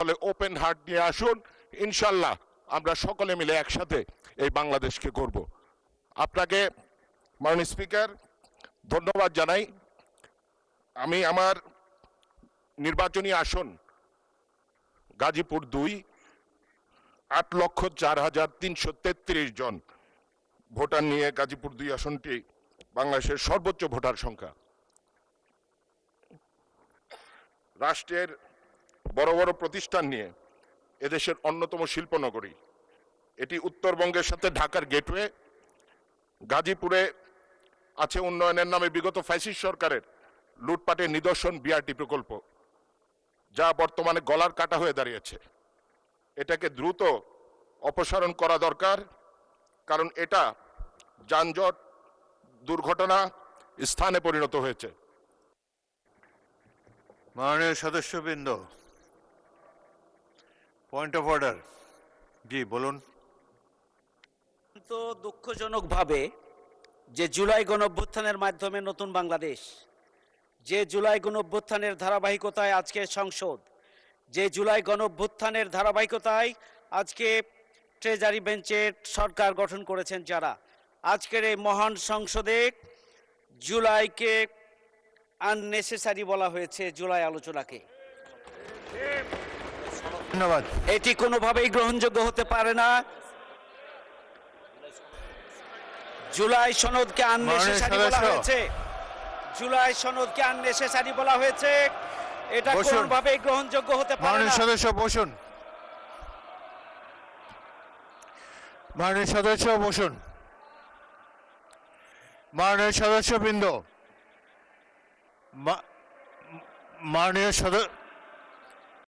Open heart নিয়ে আসুন, ইনশাল্লাহ আমরা সকলে মিলে একসাথে এই বাংলাদেশকে করব। আপনাকে মাননীয় স্পিকার ধন্যবাদ জানাই। আমি আমার নির্বাচনী আসন গাজীপুর 2, 8,04,333 জন ভোটার নিয়ে গাজীপুর 2 আসনটি বাংলাদেশের সর্বোচ্চ ভোটার সংখ্যা। রাষ্ট্রের বড় বড় প্রতিষ্ঠান নিয়ে এদেশের অন্যতম শিল্পনগরী, এটি উত্তরবঙ্গের সাথে ঢাকার গেটওয়ে। গাজীপুরে আছে উন্নয়নের নামে বিগত ফ্যাসিস্ট সরকারের লুটপাটের নিদর্শন বিআরটি প্রকল্প, যা বর্তমানে গলার কাটা হয়ে দাঁড়িয়েছে। এটাকে দ্রুত অপসারণ করা দরকার, কারণ এটা যানজট, দুর্ঘটনা স্থানে পরিণত হয়েছে। মাননীয় সদস্যবৃন্দ, পয়েন্ট অফ অর্ডার। জি বলুন। তো দুঃখজনকভাবে যে জুলাই গণঅভ্যুত্থানের মাধ্যমে নতুন বাংলাদেশ, যে জুলাই গণঅভ্যুত্থানের ধারাবাহিকতায় আজকে সংসদ, যে জুলাই গণঅভ্যুত্থানের ধারাবাহিকতায় আজকে ট্রেজারি বেঞ্চের সরকার গঠন করেছেন যারা, আজকের এই মহান সংসদে জুলাইকে আননেসেসারি বলা হয়েছে। জুলাই আলোচনাকে ধন্যবাদ। এটি কোনোভাবেই গ্রহণযোগ্য হতে পারে না। জুলাই সনদকে আননেসেসারি বলা হয়েছে, জুলাই সনদকে আননেসেসারি বলা হয়েছে, এটা কোনোভাবেই গ্রহণযোগ্য হতে পারে না। মাননীয় সদস্য বসুন। মাননীয় সদস্য বসুন। মাননীয় সদস্যবৃন্দ, মাননীয় সদস্য